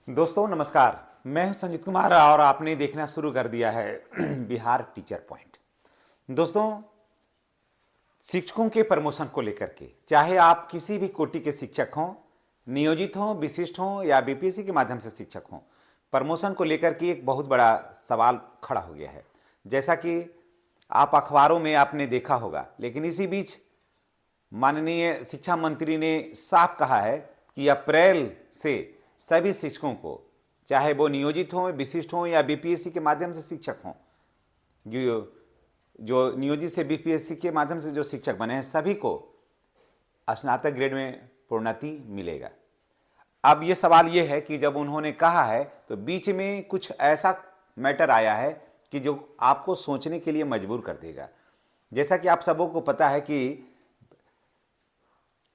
दोस्तों नमस्कार। मैं हूं संजीत कुमार और आपने देखना शुरू कर दिया है बिहार टीचर पॉइंट। दोस्तों, शिक्षकों के प्रमोशन को लेकर के चाहे आप किसी भी कोटि के शिक्षक हों, नियोजित हों, विशिष्ट हों या बीपीएससी के माध्यम से शिक्षक हों, प्रमोशन को लेकर के एक बहुत बड़ा सवाल खड़ा हो गया है। जैसा कि आप अखबारों में आपने देखा होगा, लेकिन इसी बीच माननीय शिक्षा मंत्री ने साफ कहा है कि अप्रैल से सभी शिक्षकों को, चाहे वो नियोजित हों, विशिष्ट हों या बीपीएससी के माध्यम से शिक्षक हों, जो जो नियोजित से बीपीएससी के माध्यम से जो शिक्षक बने हैं, सभी को स्नातक ग्रेड में प्रोन्नति मिलेगा। अब ये सवाल ये है कि जब उन्होंने कहा है तो बीच में कुछ ऐसा मैटर आया है कि जो आपको सोचने के लिए मजबूर कर देगा। जैसा कि आप सबों को पता है कि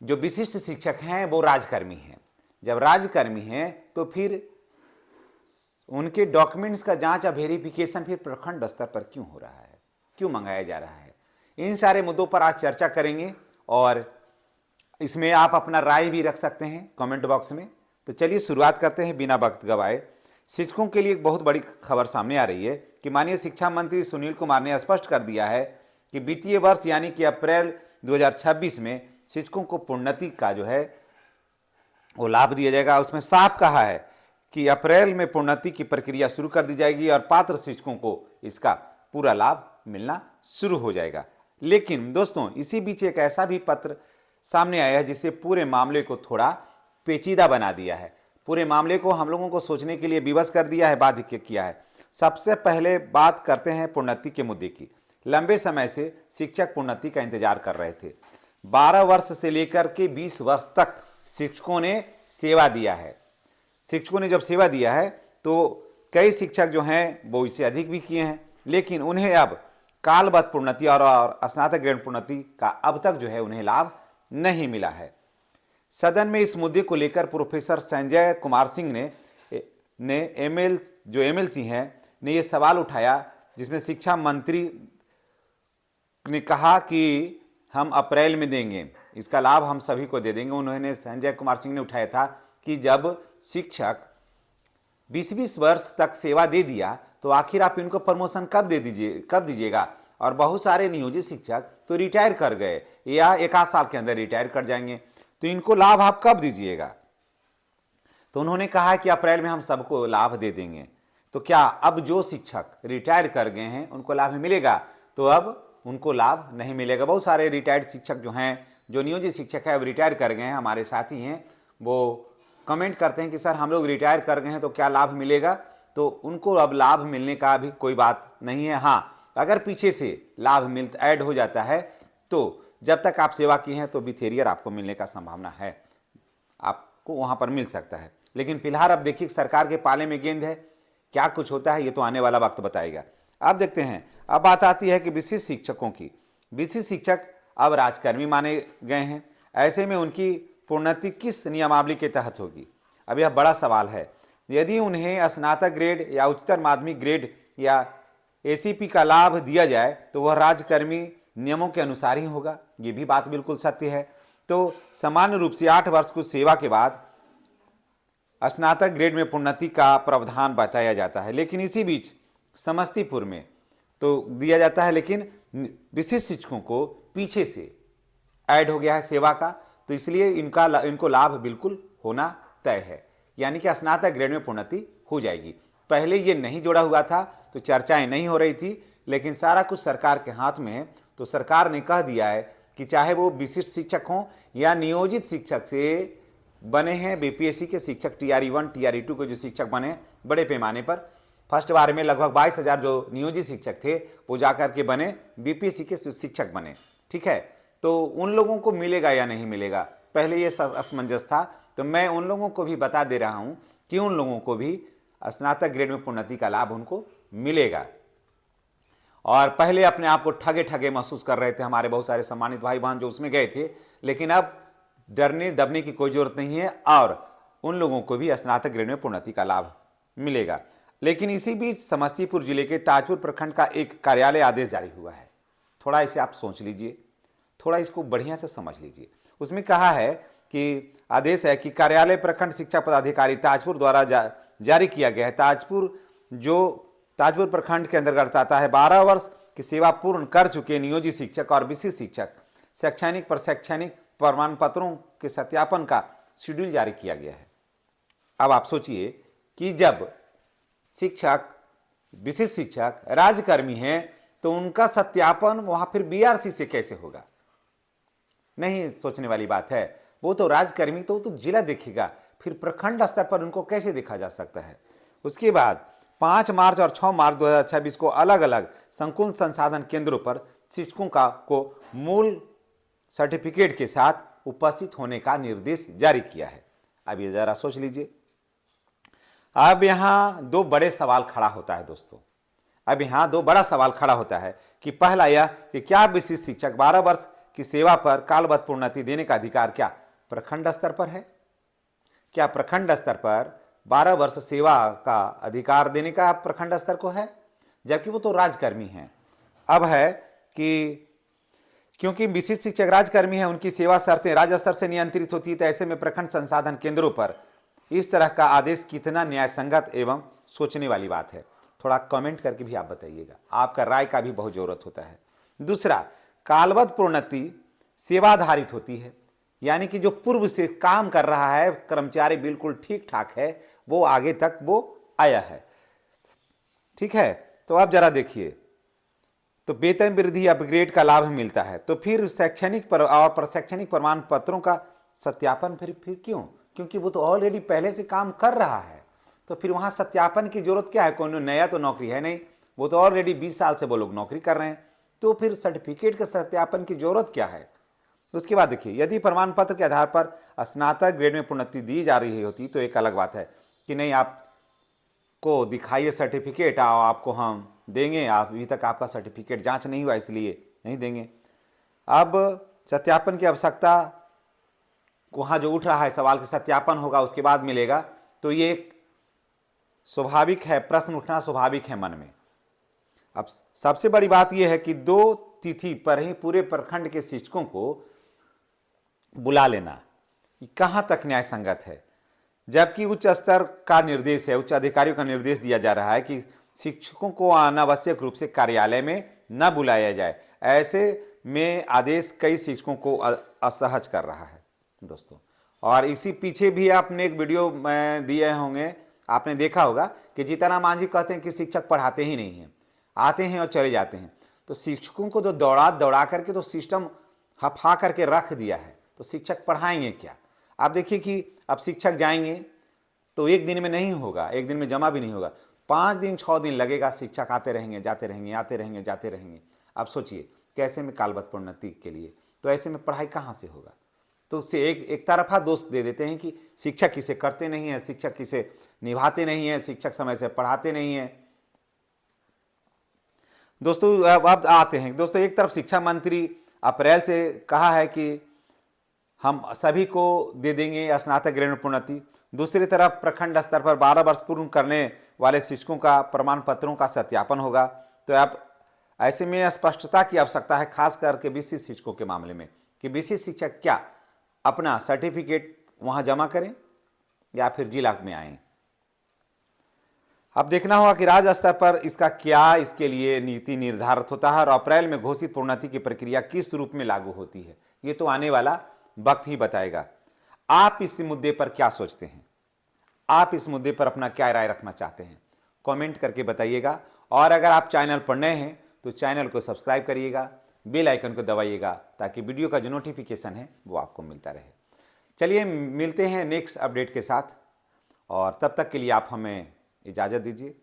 जो विशिष्ट शिक्षक हैं वो राजकर्मी हैं। जब राजकर्मी हैं तो फिर उनके डॉक्यूमेंट्स का जांच या वेरिफिकेशन फिर प्रखंड स्तर पर क्यों हो रहा है, क्यों मंगाया जा रहा है? इन सारे मुद्दों पर आज चर्चा करेंगे और इसमें आप अपना राय भी रख सकते हैं कमेंट बॉक्स में। तो चलिए शुरुआत करते हैं बिना वक्त गवाए। शिक्षकों के लिए एक बहुत बड़ी खबर सामने आ रही है कि माननीय शिक्षा मंत्री सुनील कुमार ने स्पष्ट कर दिया है कि वित्तीय वर्ष यानी कि अप्रैल 2026 में शिक्षकों को प्रोन्नति का जो है वो लाभ दिया जाएगा। उसमें साफ कहा है कि अप्रैल में प्रोन्नति की प्रक्रिया शुरू कर दी जाएगी और पात्र शिक्षकों को इसका पूरा लाभ मिलना शुरू हो जाएगा। लेकिन दोस्तों, इसी बीच एक ऐसा भी पत्र सामने आया है जिससे पूरे मामले को थोड़ा पेचीदा बना दिया है, पूरे मामले को हम लोगों को सोचने के लिए विवश कर दिया है, बाध्य किया है। सबसे पहले बात करते हैं प्रोन्नति के मुद्दे की। लंबे समय से शिक्षक प्रोन्नति का इंतजार कर रहे थे। 12 वर्ष से लेकर के 20 वर्ष तक शिक्षकों ने सेवा दिया है। शिक्षकों ने जब सेवा दिया है तो कई शिक्षक जो हैं वो इससे अधिक भी किए हैं, लेकिन उन्हें अब कालबद्ध प्रोन्नति और स्नातक ग्रेड प्रोन्नति का अब तक जो है उन्हें लाभ नहीं मिला है। सदन में इस मुद्दे को लेकर प्रोफेसर संजय कुमार सिंह ने एमएलसी हैं ने यह सवाल उठाया, जिसमें शिक्षा मंत्री ने कहा कि हम अप्रैल में देंगे, इसका लाभ हम सभी को दे देंगे। उन्होंने संजय कुमार सिंह ने उठाया था कि जब शिक्षक 20-20 वर्ष तक सेवा दे दिया तो आखिर आप इनको प्रमोशन कब दीजिएगा? और बहुत सारे नियोजित शिक्षक तो रिटायर कर गए या एक आध साल के अंदर रिटायर कर जाएंगे, तो इनको लाभ आप कब दीजिएगा? तो उन्होंने कहा कि अप्रैल में हम सबको लाभ दे देंगे। तो क्या अब जो शिक्षक रिटायर कर गए हैं उनको लाभ मिलेगा? तो अब उनको लाभ नहीं मिलेगा। बहुत सारे रिटायर्ड शिक्षक जो हैं, जो नियोजित शिक्षक है, अब रिटायर कर गए हैं, हमारे साथी हैं, वो कमेंट करते हैं कि सर हम लोग रिटायर कर गए हैं तो क्या लाभ मिलेगा? तो उनको अब लाभ मिलने का भी कोई बात नहीं है। हाँ, अगर पीछे से लाभ ऐड हो जाता है तो जब तक आप सेवा की हैं तो बिथेरियर आपको मिलने का संभावना है, आपको वहाँ पर मिल सकता है। लेकिन फिलहाल अब देखिए सरकार के पाले में गेंद है, क्या कुछ होता है ये तो आने वाला वक्त बताएगा। अब देखते हैं, अब बात आती है कि विशिष्ट शिक्षकों की। विशिष्ट शिक्षक अब राजकर्मी माने गए हैं, ऐसे में उनकी प्रोन्नति किस नियमावली के तहत होगी? अब यह बड़ा सवाल है। यदि उन्हें स्नातक ग्रेड या उच्चतर माध्यमिक ग्रेड या एसीपी का लाभ दिया जाए तो वह राजकर्मी नियमों के अनुसार ही होगा, ये भी बात बिल्कुल सत्य है। तो सामान्य रूप से 8 वर्ष की सेवा के बाद स्नातक ग्रेड में प्रोन्नति का प्रावधान बताया जाता है, लेकिन इसी बीच समस्तीपुर में तो दिया जाता है, लेकिन विशिष्ट शिक्षकों को पीछे से ऐड हो गया है सेवा का, तो इसलिए इनको लाभ बिल्कुल होना तय है, यानी कि स्नातक ग्रेड में प्रोन्नति हो जाएगी। पहले ये नहीं जोड़ा हुआ था तो चर्चाएं नहीं हो रही थी, लेकिन सारा कुछ सरकार के हाथ में है। तो सरकार ने कह दिया है कि चाहे वो विशिष्ट शिक्षक हों या नियोजित शिक्षक से बने हैं, बीपीएससी के शिक्षक टीआरई 1 टीआरई 2 के जो शिक्षक बने बड़े पैमाने पर, फर्स्ट बार में लगभग 22,000 जो नियोजित शिक्षक थे वो जाकर के बने बीपीएससी के शिक्षक बने, ठीक है। तो उन लोगों को मिलेगा या नहीं मिलेगा, पहले ये असमंजस था। तो मैं उन लोगों को भी बता दे रहा हूं कि उन लोगों को भी स्नातक ग्रेड में प्रोन्नति का लाभ उनको मिलेगा। और पहले अपने आप को ठगे ठगे महसूस कर रहे थे हमारे बहुत सारे सम्मानित भाई बहन जो उसमें गए थे, लेकिन अब डरने दबने की कोई जरूरत नहीं है और उन लोगों को भी स्नातक ग्रेड में प्रोन्नति का लाभ मिलेगा। लेकिन इसी बीच समस्तीपुर जिले के ताजपुर प्रखंड का एक कार्यालय आदेश जारी हुआ है। थोड़ा इसे आप सोच लीजिए, थोड़ा इसको बढ़िया से समझ लीजिए। उसमें कहा है कि आदेश है कि कार्यालय प्रखंड शिक्षा पदाधिकारी ताजपुर द्वारा जारी किया गया है। ताजपुर प्रखंड के अंतर्गत आता है। 12 वर्ष की सेवा पूर्ण कर चुके नियोजित शिक्षक और विशिष्ट शिक्षक शैक्षणिक प्रशैक्षणिक प्रमाण पत्रों के सत्यापन का शेड्यूल जारी किया गया है। अब आप सोचिए कि जब शिक्षक विशिष्ट शिक्षक राज्यकर्मी हैं तो उनका सत्यापन वहां फिर बीआरसी से कैसे होगा? नहीं सोचने वाली बात है। वो तो राज्यकर्मी तो जिला देखेगा, फिर प्रखंड स्तर पर उनको कैसे देखा जा सकता है? उसके बाद 5 मार्च और 6 मार्च 2026 को अलग अलग संकुल संसाधन केंद्रों पर शिक्षकों को मूल सर्टिफिकेट के साथ उपस्थित होने का निर्देश जारी किया है। अब ये जरा सोच लीजिए। अब यहां दो बड़े सवाल खड़ा होता है दोस्तों। अब यहां दो बड़ा सवाल खड़ा होता है कि पहला यह कि क्या विशिष्ट शिक्षक 12 वर्ष की सेवा पर कालबद्ध प्रोन्नति देने का अधिकार क्या प्रखंड स्तर पर है? क्या प्रखंड स्तर पर 12 वर्ष सेवा का अधिकार देने का प्रखंड स्तर को है? जबकि वो तो राज्यकर्मी हैं। अब है कि क्योंकि विशिष्ट शिक्षक राज्यकर्मी हैं, उनकी सेवा शर्तें राज्य स्तर से नियंत्रित होती है, तो ऐसे में प्रखंड संसाधन केंद्रों पर इस तरह का आदेश कितना न्याय संगत एवं सोचने वाली बात है? थोड़ा कमेंट करके भी आप बताइएगा। आपका राय का भी बहुत जरूरत होता है। दूसरा, कालबद्ध प्रोन्नति सेवाधारित होती है, यानी कि जो पूर्व से काम कर रहा है कर्मचारी बिल्कुल ठीक ठाक है, वो आगे तक वो आया है, ठीक है। तो अब जरा देखिए, तो वेतन वृद्धि अपग्रेड का लाभ मिलता है, तो फिर शैक्षणिक और प्रशैक्षणिक प्रमाण पत्रों का सत्यापन फिर क्यों? क्योंकि वो तो ऑलरेडी पहले से काम कर रहा है, तो फिर वहां सत्यापन की जरूरत क्या है? कोई नया तो नौकरी है नहीं, वो तो ऑलरेडी 20 साल से वो लोग नौकरी कर रहे हैं, तो फिर सर्टिफिकेट के सत्यापन की जरूरत क्या है? उसके बाद देखिए, यदि प्रमाण पत्र के आधार पर स्नातक ग्रेड में प्रोन्नति दी जा रही होती तो एक अलग बात है कि नहीं आपको दिखाइए सर्टिफिकेट, आपको हम देंगे, आप अभी तक आपका सर्टिफिकेट जांच नहीं हुआ इसलिए नहीं देंगे। अब सत्यापन की आवश्यकता वहां जो उठ रहा है सवाल कि सत्यापन होगा उसके बाद मिलेगा, तो ये एक स्वाभाविक है, प्रश्न उठना स्वाभाविक है मन में। अब सबसे बड़ी बात यह है कि 2 तिथि पर ही पूरे प्रखंड के शिक्षकों को बुला लेना कहां तक न्याय संगत है? जबकि उच्च स्तर का निर्देश है, उच्च अधिकारियों का निर्देश दिया जा रहा है कि शिक्षकों को अनावश्यक रूप से कार्यालय में न बुलाया जाए। ऐसे में आदेश कई शिक्षकों को असहज कर रहा है दोस्तों। और इसी पीछे भी आपने एक वीडियो में दिए होंगे, आपने देखा होगा कि जीतन मांझी कहते हैं कि शिक्षक पढ़ाते ही नहीं हैं, आते हैं और चले जाते हैं। तो शिक्षकों को तो दौड़ा करके तो सिस्टम हफा करके रख दिया है, तो शिक्षक पढ़ाएंगे क्या? आप देखिए कि अब शिक्षक जाएंगे तो एक दिन में नहीं होगा, एक दिन में जमा भी नहीं होगा, 5 दिन 6 दिन लगेगा। शिक्षक आते रहेंगे जाते रहेंगे, आते रहेंगे जाते रहेंगे। अब सोचिए कैसे में कालबद्ध प्रोन्नति के लिए, तो ऐसे में पढ़ाई कहाँ से होगा? तो उससे एक तरफा दोष दे देते हैं कि शिक्षक इसे करते नहीं है, शिक्षक इसे निभाते नहीं है, शिक्षक समय से पढ़ाते नहीं है। दोस्तों अब आते हैं दोस्तों, एक तरफ शिक्षा मंत्री अप्रैल से कहा है कि हम सभी को दे देंगे स्नातक ग्रेड में प्रोन्नति, दूसरी तरफ प्रखंड स्तर पर 12 वर्ष पूर्ण करने वाले शिक्षकों का प्रमाण पत्रों का सत्यापन होगा। तो अब ऐसे में स्पष्टता की आवश्यकता है, खास करके विशिष्ट शिक्षकों के मामले में, कि विशिष्ट शिक्षक क्या अपना सर्टिफिकेट वहां जमा करें या फिर जिला में आए। अब देखना होगा कि राज्य स्तर पर इसका क्या इसके लिए नीति निर्धारित होता है और अप्रैल में घोषित प्रोन्नति की प्रक्रिया किस रूप में लागू होती है, ये तो आने वाला वक्त ही बताएगा। आप इस मुद्दे पर क्या सोचते हैं? आप इस मुद्दे पर अपना क्या राय रखना चाहते हैं? कमेंट करके बताइएगा। और अगर आप चैनल पर नए हैं तो चैनल को सब्सक्राइब करिएगा, बेल आइकन को दबाइएगा, ताकि वीडियो का जो नोटिफिकेशन है वो आपको मिलता रहे। चलिए मिलते हैं नेक्स्ट अपडेट के साथ, और तब तक के लिए आप हमें इजाज़त दीजिए।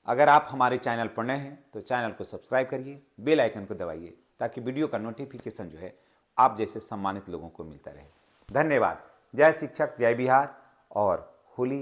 अगर आप हमारे चैनल पर नए हैं तो चैनल को सब्सक्राइब करिए, बेल आइकन को दबाइए, ताकि वीडियो का नोटिफिकेशन जो है आप जैसे सम्मानित लोगों को मिलता रहे। धन्यवाद। जय शिक्षक, जय बिहार और होली